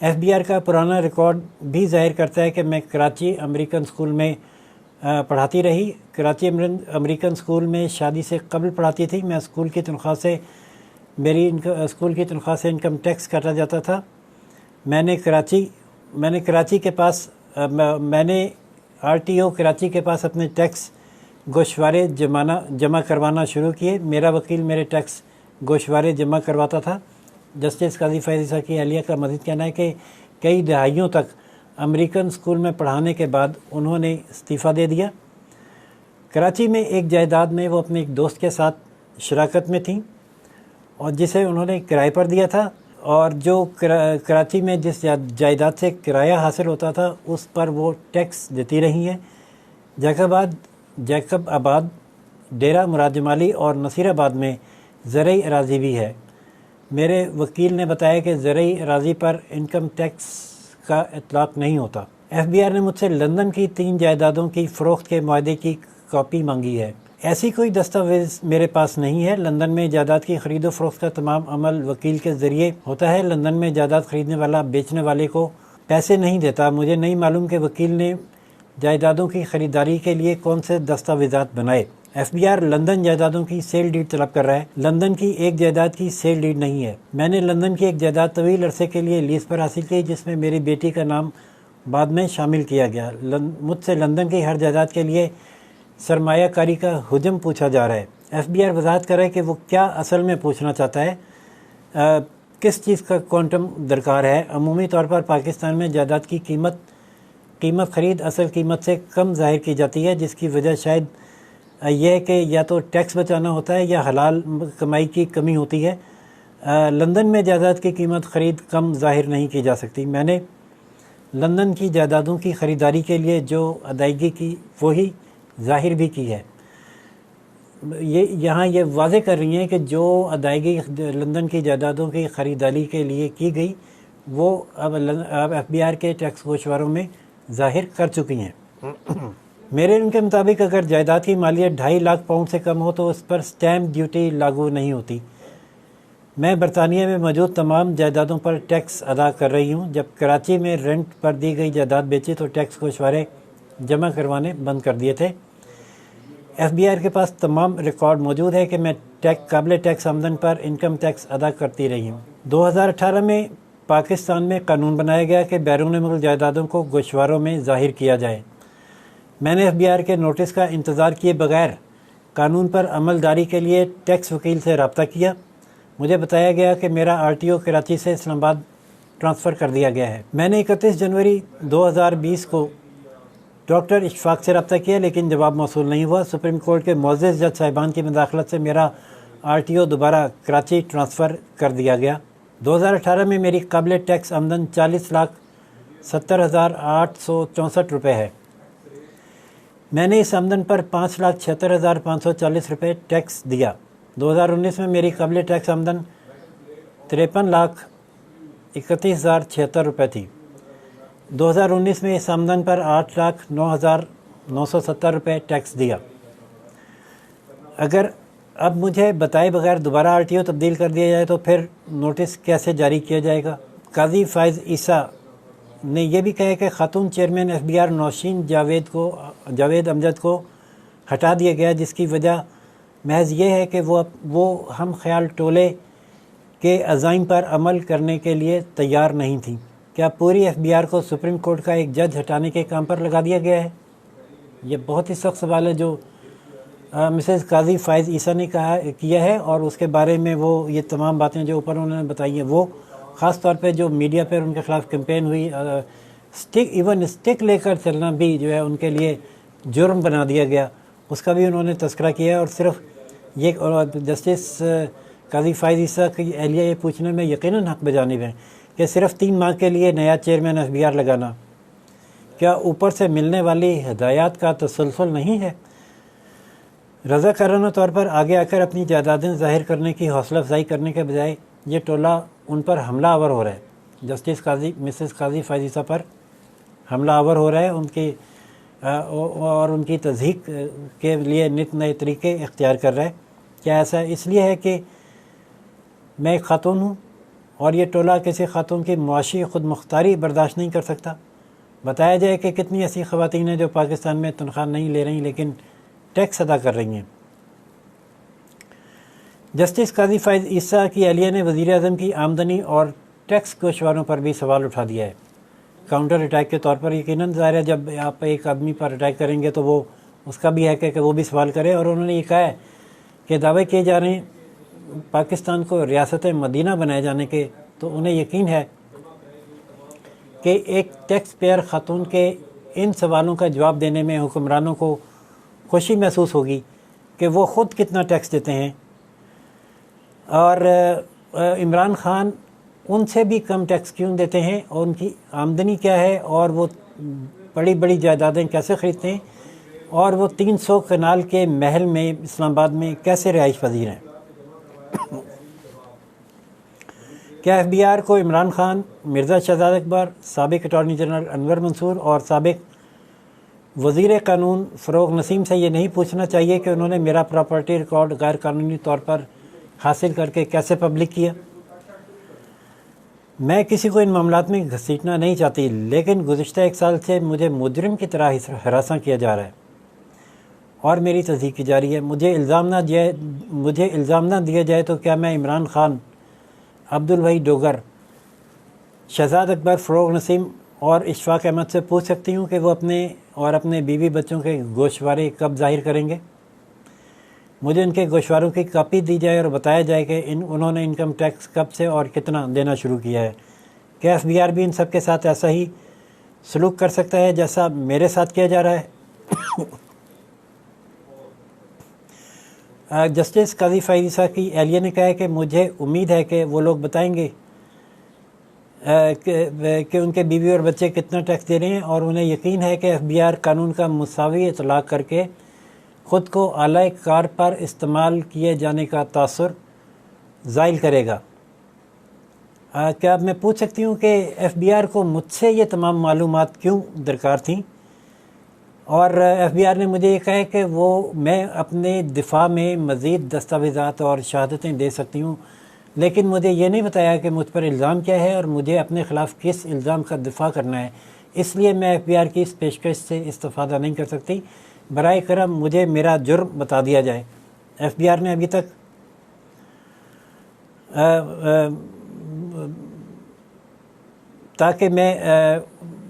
F B are کا پرانا record بھی ظاہر کرتا ہے کہ میں کراچی امریکن اسکول میں پڑھاتی رہی. کراچی امریکن اسکول میں شادی سے قبل پڑھاتی تھی. میں اسکول کی تنخواہ سے انکم ٹیکس کاٹا جاتا تھا. میں نے کراچی کے پاس میں نے آر ٹی او کراچی کے پاس اپنے ٹیکس گوشوارے جمع کروانا شروع کیے. میرا وکیل میرے ٹیکس گوشوارے جمع کرواتا تھا. جسٹس قاضی فیض عیسیٰ کی اہلیہ کا مزید کہنا ہے کہ کئی دہائیوں تک امریکن اسکول میں پڑھانے کے بعد انہوں نے استعفیٰ دے دیا. کراچی میں ایک جائیداد میں وہ اپنے ایک دوست کے ساتھ شراکت میں تھیں اور جسے انہوں نے کرائے پر دیا تھا، اور جو کراچی میں جس جائیداد سے کرایہ حاصل ہوتا تھا اس پر وہ ٹیکس دیتی رہی ہیں. جیکب آباد، ڈیرہ مراد جمالی اور نصیر آباد میں زرعی اراضی بھی ہے. میرے وکیل نے بتایا کہ زرعی اراضی پر انکم ٹیکس کا اطلاق نہیں ہوتا. ایف بی آر نے مجھ سے لندن کی 3 جائیدادوں کی فروخت کے معاہدے کی کاپی مانگی ہے. ایسی کوئی دستاویز میرے پاس نہیں ہے. لندن میں جائیداد کی خرید و فروخت کا تمام عمل وکیل کے ذریعے ہوتا ہے. لندن میں جائیداد خریدنے والا بیچنے والے کو پیسے نہیں دیتا. مجھے نہیں معلوم کہ وکیل نے جائیدادوں کی خریداری کے لیے کون سے دستاویزات بنائے. ایف بی آر لندن جائیدادوں کی سیل ڈیڈ طلب کر رہا ہے. لندن کی ایک جائیداد کی سیل ڈیڈ نہیں ہے. میں نے لندن کی ایک جائیداد طویل عرصے کے لیے لیز پر حاصل کی جس میں میری بیٹی کا نام بعد میں شامل کیا گیا. مجھ سے لندن کی ہر جائیداد کے لیے سرمایہ کاری کا حجم پوچھا جا رہا ہے. ایف بی آر وضاحت کر رہا ہے کہ وہ کیا اصل میں پوچھنا چاہتا ہے، کس چیز کا کوانٹم درکار ہے. عمومی طور پر پاکستان میں جائیداد کی قیمت خرید اصل قیمت سے کم ظاہر کی جاتی ہے، جس کی وجہ شاید یہ ہے کہ یا تو ٹیکس بچانا ہوتا ہے یا حلال کمائی کی کمی ہوتی ہے. لندن میں جائیداد کی قیمت خرید کم ظاہر نہیں کی جا سکتی. میں نے لندن کی جائیدادوں کی خریداری کے لیے جو ادائیگی کی وہی ظاہر بھی کی ہے. یہاں یہ واضح کر رہی ہیں کہ جو ادائیگی لندن کی جائیدادوں کی خریداری کے لیے کی گئی وہ اب ایف بی آر کے ٹیکس گوشواروں میں ظاہر کر چکی ہیں. میرے ان کے مطابق اگر جائیداد کی مالیت 2.5 لاکھ پاؤنڈ سے کم ہو تو اس پر سٹیمپ ڈیوٹی لاگو نہیں ہوتی. میں برطانیہ میں موجود تمام جائیدادوں پر ٹیکس ادا کر رہی ہوں. جب کراچی میں رینٹ پر دی گئی جائیداد بیچی تو ٹیکس گوشوارے جمع کروانے بند کر دیے تھے. ایف بی آر کے پاس تمام ریکارڈ موجود ہے کہ میں قابل ٹیکس آمدن پر انکم ٹیکس ادا کرتی رہی ہوں. 2018 میں پاکستان میں قانون بنایا گیا کہ بیرون ملک جائیدادوں کو گوشواروں میں ظاہر کیا جائے. میں نے ایف بی آر کے نوٹس کا انتظار کیے بغیر قانون پر عمل داری کے لیے ٹیکس وکیل سے رابطہ کیا. مجھے بتایا گیا کہ میرا آر ٹی او کراچی سے اسلام آباد ٹرانسفر کر دیا گیا ہے. میں نے 31 جنوری 2020 کو ڈاکٹر اشفاق سے رابطہ کیا لیکن جواب موصول نہیں ہوا. سپریم کورٹ کے معزز جج صاحبان کی مداخلت سے میرا آر ٹی او دوبارہ کراچی ٹرانسفر کر دیا گیا. 2018 میں میری قابل ٹیکس آمدن 40,70,864 روپے ہے. میں نے اس آمدن پر 5,76,540 روپے ٹیکس دیا. 2019 میں میری قابل ٹیکس آمدن 53,31,076 روپے تھی. 2019 میں اس آمدن پر 8,09,970 روپے ٹیکس دیا. اگر اب مجھے بتائے بغیر دوبارہ آر ٹی او تبدیل کر دیا جائے تو پھر نوٹس کیسے جاری کیا جائے گا؟ قاضی فائز عیسیٰ نے یہ بھی کہا کہ خاتون chairman F B R Nausheen Javed Amjad کو ہٹا دیا گیا جس کی وجہ محض یہ ہے کہ وہ ہم خیال ٹولے کے عزائم پر عمل کرنے کے لیے تیار نہیں تھیں. کیا پوری ایف بی آر کو سپریم کورٹ کا ایک جج ہٹانے کے کام پر لگا دیا گیا ہے؟ یہ بہت ہی سخت سوال ہے جو مسز قاضی فائز عیسیٰ نے کیا ہے، اور اس کے بارے میں وہ یہ تمام باتیں جو اوپر انہوں نے بتائی ہیں وہ خاص طور پہ جو میڈیا پر ان کے خلاف کیمپین ہوئی، ایون اسٹک لے کر چلنا بھی جو ہے ان کے لیے جرم بنا دیا گیا، اس کا بھی انہوں نے تذکرہ کیا. اور صرف یہ جسٹس قاضی فائز عیسیٰ کی اہلیہ یہ پوچھنے میں یقیناً حق بجانب ہے کہ صرف 3 ماہ کے لیے نیا چیئرمین ایف بی آر لگانا کیا اوپر سے ملنے والی ہدایات کا تسلسل نہیں ہے؟ رضاکارانہ طور پر آگے آ کر اپنی جائیدادیں ظاہر کرنے کی حوصلہ افزائی کرنے کے بجائے یہ ٹولہ ان پر حملہ آور ہو رہا ہے. مسز قاضی فائز عیسیٰ پر حملہ آور ہو رہا ہے اور ان کی تضحیک کے لیے نت نئے طریقے اختیار کر رہا ہے. کیا ایسا اس لیے ہے کہ میں ایک خاتون ہوں اور یہ ٹولہ کسی خاتون کی معاشی خود مختاری برداشت نہیں کر سکتا۔ بتایا جائے کہ کتنی ایسی خواتین ہیں جو پاکستان میں تنخواہ نہیں لے رہی لیکن ٹیکس ادا کر رہی ہیں۔ جسٹس قاضی فائز عیسیٰ کی اہلیہ نے وزیر اعظم کی آمدنی اور ٹیکس گوشواروں پر بھی سوال اٹھا دیا ہے۔ کاؤنٹر اٹیک کے طور پر یقیناً ظاہر ہے جب آپ ایک آدمی پر اٹیک کریں گے تو وہ اس کا بھی ہے کہ وہ بھی سوال کرے، اور انہوں نے یہ کہا ہے کہ دعوے کیے جا رہے ہیں پاکستان کو ریاست مدینہ بنائے جانے کے، تو انہیں یقین ہے کہ ایک ٹیکس پیئر خاتون کے ان سوالوں کا جواب دینے میں حکمرانوں کو خوشی محسوس ہوگی کہ وہ خود کتنا ٹیکس دیتے ہیں، اور عمران خان ان سے بھی کم ٹیکس کیوں دیتے ہیں، اور ان کی آمدنی کیا ہے، اور وہ بڑی بڑی جائیدادیں کیسے خریدتے ہیں، اور وہ 300 کنال کے محل میں اسلام آباد میں کیسے رہائش پذیر ہیں۔ کیا ایف بی آر کو عمران خان، مرزا شہزاد اکبر، سابق اٹارنی جنرل انور منصور اور سابق وزیر قانون فروغ نسیم سے یہ نہیں پوچھنا چاہیے کہ انہوں نے میرا پراپرٹی ریکارڈ غیر قانونی طور پر حاصل کر کے کیسے پبلک کیا؟ میں کسی کو ان معاملات میں گھسیٹنا نہیں چاہتی، لیکن گزشتہ 1 سال سے مجھے مجرم کی طرح ہراساں کیا جا رہا ہے اور میری تصدیق کی جا رہی ہے۔ مجھے الزام نہ دیا جائے تو کیا میں عمران خان، عبدالوحید ڈوگر، شہزاد اکبر، فروغ نسیم اور اشفاق احمد سے پوچھ سکتی ہوں کہ وہ اپنے بیوی بچوں کے گوشوارے کب ظاہر کریں گے؟ مجھے ان کے گوشواروں کی کاپی دی جائے اور بتایا جائے کہ انہوں نے انکم ٹیکس کب سے اور کتنا دینا شروع کیا ہے۔ کیا ایف بی آر بھی ان سب کے ساتھ ایسا ہی سلوک کر سکتا ہے جیسا میرے ساتھ کیا جا رہا ہے؟ جسٹس قاضی فائز عیسیٰ کی اہلیہ نے کہا ہے کہ مجھے امید ہے کہ وہ لوگ بتائیں گے کہ ان کے بیوی اور بچے کتنا ٹیکس دے رہے ہیں، اور انہیں یقین ہے کہ ایف بی آر قانون کا مساوی اطلاق کر کے خود کو اعلی کار پر استعمال کیے جانے کا تاثر زائل کرے گا۔ کیا میں پوچھ سکتی ہوں کہ ایف بی آر کو مجھ سے یہ تمام معلومات کیوں درکار تھیں؟ اور ایف بی آر نے مجھے یہ کہا ہے کہ میں اپنے دفاع میں مزید دستاویزات اور شہادتیں دے سکتی ہوں، لیکن مجھے یہ نہیں بتایا کہ مجھ پر الزام کیا ہے اور مجھے اپنے خلاف کس الزام کا دفاع کرنا ہے، اس لیے میں ایف بی آر کی اس پیشکش سے استفادہ نہیں کر سکتی۔ برائے کرم مجھے میرا جرم بتا دیا جائے۔ ایف بی آر نے ابھی تک تاکہ میں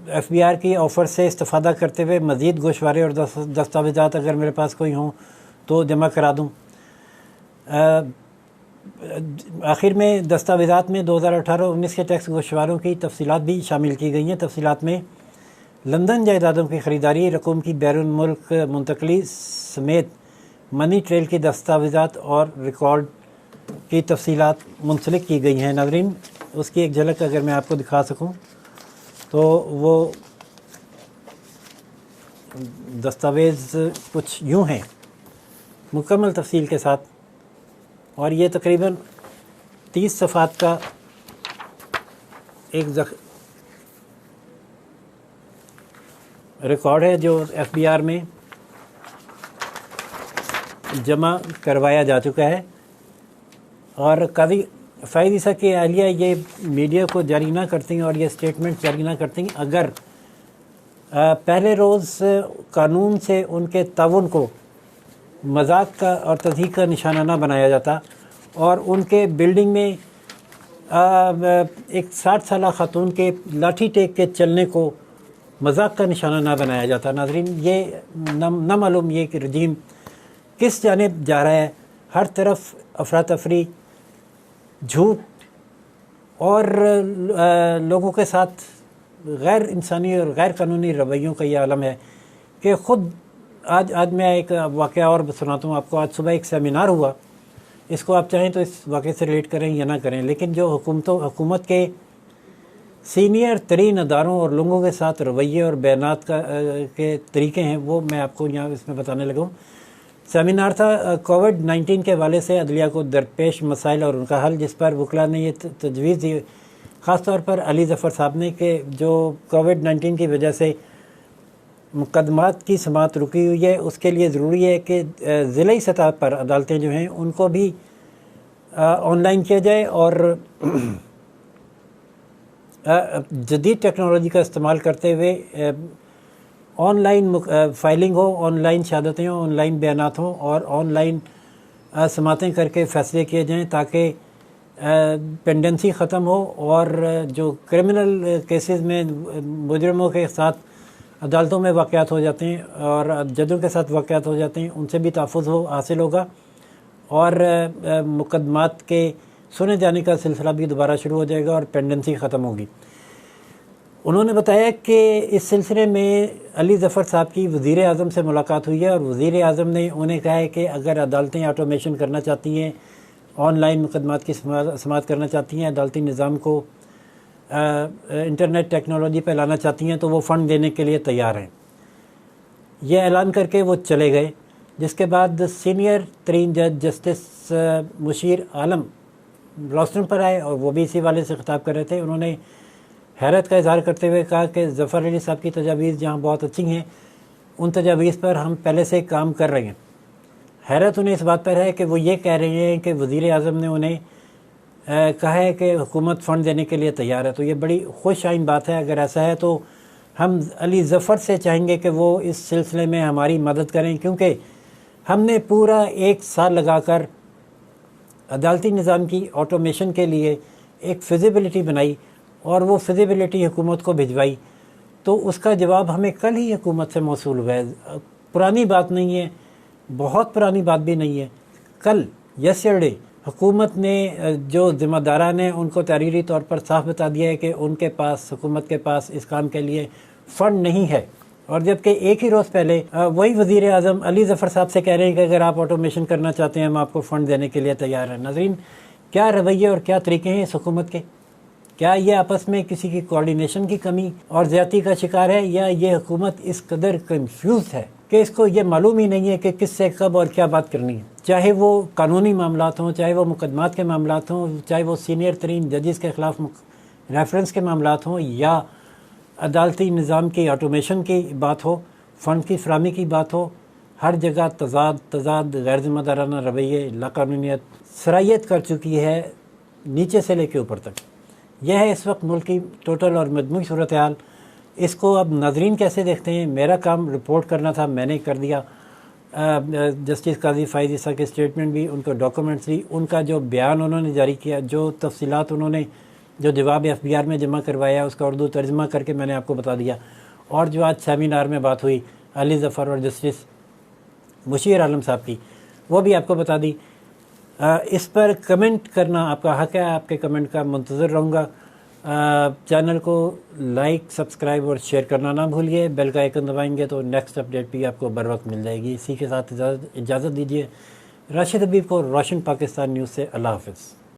ایف بی آر کی آفر سے استفادہ کرتے ہوئے مزید گوشوارے اور دستاویزات اگر میرے پاس کوئی ہوں تو جمع کرا دوں۔ آخر میں دستاویزات میں 2018-19 کے ٹیکس گوشواروں کی تفصیلات بھی شامل کی گئی ہیں۔ تفصیلات میں لندن جائیدادوں کی خریداری، رقوم کی بیرون ملک منتقلی سمیت منی ٹریل کی دستاویزات اور ریکارڈ کی تفصیلات منسلک کی گئی ہیں۔ ناظرین، اس کی ایک جھلک اگر میں آپ کو دکھا سکوں تو وہ دستاویز کچھ یوں ہیں مکمل تفصیل کے ساتھ، اور یہ تقریباً 30 صفحات کا ایک ریکارڈ ہے جو ایف بی آر میں جمع کروایا جا چکا ہے۔ اور قاضی فائز عیسیٰ کی اہلیہ یہ میڈیا کو جاری نہ کرتی اور یہ سٹیٹمنٹ جاری نہ کرتی اگر پہلے روز قانون سے ان کے تعاون کو مذاق کا اور تضحیک کا نشانہ نہ بنایا جاتا، اور ان کے بلڈنگ میں ایک 60 سالہ خاتون کے لاٹھی ٹیک کے چلنے کو مذاق کا نشانہ نہ بنایا جاتا۔ ناظرین، یہ نہ معلوم یہ کہ رجیم کس جانب جا رہا ہے۔ ہر طرف افراتفری، جھوٹ اور لوگوں کے ساتھ غیر انسانی اور غیر قانونی رویوں کا یہ عالم ہے کہ خود آج میں ایک واقعہ اور سناتا ہوں آپ کو۔ آج صبح ایک سیمینار ہوا، اس کو آپ چاہیں تو اس واقعے سے ریلیٹ کریں یا نہ کریں، لیکن جو حکومت کے سینئر ترین اداروں اور لوگوں کے ساتھ رویے اور بیانات کے طریقے ہیں وہ میں آپ کو یہاں اس میں بتانے لگا ہوں۔ سیمینار تھا کووڈ-19 کے حوالے سے عدلیہ کو درپیش مسائل اور ان کا حل، جس پر وکلاء نے یہ تجویز دی، خاص طور پر علی ظفر صاحب نے، کہ جو کووڈ-19 کی وجہ سے مقدمات کی سماعت رکی ہوئی ہے، اس کے لیے ضروری ہے کہ ضلعی سطح پر عدالتیں جو ہیں ان کو بھی آن لائن کیا جائے، اور جدید ٹیکنالوجی کا استعمال کرتے ہوئے آن لائن فائلنگ ہو، آن لائن شہادتیں ہوں، آن لائن بیانات ہوں اور آن لائن سماعتیں کر کے فیصلے کیے جائیں تاکہ پینڈنسی ختم ہو اور جو کرمنل کیسز میں مجرموں کے ساتھ عدالتوں میں واقعات ہو جاتے ہیں اور ججوں کے ساتھ واقعات ہو جاتے ہیں ان سے بھی تحفظ حاصل ہوگا اور مقدمات کے سنے جانے کا سلسلہ بھی دوبارہ شروع ہو جائے گا اور پینڈنسی ختم ہوگی۔ انہوں نے بتایا کہ اس سلسلے میں علی ظفر صاحب کی وزیر اعظم سے ملاقات ہوئی ہے اور وزیر اعظم نے انہیں کہا ہے کہ اگر عدالتیں آٹومیشن کرنا چاہتی ہیں، آن لائن مقدمات کی سماعت کرنا چاہتی ہیں، عدالتی نظام کو انٹرنیٹ ٹیکنالوجی پہ لانا چاہتی ہیں تو وہ فنڈ دینے کے لیے تیار ہیں۔ یہ اعلان کر کے وہ چلے گئے، جس کے بعد سینئر ترین جج جسٹس مشیر عالم روسٹر پر آئے اور وہ بھی اسی والے سے خطاب کر رہے تھے۔ انہوں نے حیرت کا اظہار کرتے ہوئے کہا کہ ظفر علی صاحب کی تجاویز جہاں بہت اچھی ہیں، ان تجاویز پر ہم پہلے سے کام کر رہے ہیں۔ حیرت انہیں اس بات پر ہے کہ وہ یہ کہہ رہے ہیں کہ وزیر اعظم نے انہیں کہا ہے کہ حکومت فنڈ دینے کے لیے تیار ہے، تو یہ بڑی خوش آئند بات ہے۔ اگر ایسا ہے تو ہم علی ظفر سے چاہیں گے کہ وہ اس سلسلے میں ہماری مدد کریں، کیونکہ ہم نے پورا 1 سال لگا کر عدالتی نظام کی آٹومیشن کے لیے ایک فیزیبلٹی بنائی اور وہ فیزیبلٹی حکومت کو بھجوائی، تو اس کا جواب ہمیں کل ہی حکومت سے موصول ہوا ہے۔ پرانی بات نہیں ہے، بہت پرانی بات بھی نہیں ہے، کل یسٹرڈے حکومت نے جو ذمہ داران ہیں ان کو تحریری طور پر صاف بتا دیا ہے کہ ان کے پاس، حکومت کے پاس اس کام کے لیے فنڈ نہیں ہے، اور جبکہ ایک ہی روز پہلے وہی وزیر اعظم علی ظفر صاحب سے کہہ رہے ہیں کہ اگر آپ آٹومیشن کرنا چاہتے ہیں ہم آپ کو فنڈ دینے کے لیے تیار ہیں۔ ناظرین، کیا رویے اور کیا طریقے ہیں اس حکومت کے؟ کیا یہ آپس میں کسی کی کوارڈینیشن کی کمی اور زیادتی کا شکار ہے، یا یہ حکومت اس قدر کنفیوز ہے کہ اس کو یہ معلوم ہی نہیں ہے کہ کس سے کب اور کیا بات کرنی ہے؟ چاہے وہ قانونی معاملات ہوں، چاہے وہ مقدمات کے معاملات ہوں، چاہے وہ سینئر ترین ججز کے خلاف ریفرنس کے معاملات ہوں، یا عدالتی نظام کی آٹومیشن کی بات ہو، فنڈ کی فراہمی کی بات ہو، ہر جگہ تضاد غیر ذمہ دارانہ رویے، لاقانونیت سرایت کر چکی ہے نیچے سے لے کے اوپر تک۔ یہ ہے اس وقت ملک کی ٹوٹل اور مجموعی صورتحال۔ اس کو اب ناظرین کیسے دیکھتے ہیں؟ میرا کام رپورٹ کرنا تھا، میں نے کر دیا۔ جسٹس قاضی فائز عیسیٰ کے اسٹیٹمنٹ بھی، ان کو ڈاکومنٹس بھی، ان کا جو بیان انہوں نے جاری کیا، جو تفصیلات انہوں نے جو جواب FBR میں جمع کروایا، اس کا اردو ترجمہ کر کے میں نے آپ کو بتا دیا، اور جو آج سیمینار میں بات ہوئی علی ظفر اور جسٹس مشیر عالم صاحب کی، وہ بھی آپ کو بتا دی۔ اس پر کمنٹ کرنا آپ کا حق ہے، آپ کے کمنٹ کا منتظر رہوں گا۔ چینل کو لائک، سبسکرائب اور شیئر کرنا نہ بھولیے۔ بیل کا آئیکن دبائیں گے تو نیکسٹ اپڈیٹ بھی آپ کو بر وقت مل جائے گی۔ اسی کے ساتھ اجازت دیجیے راشد حبیب کو، روشن پاکستان نیوز سے۔ اللہ حافظ۔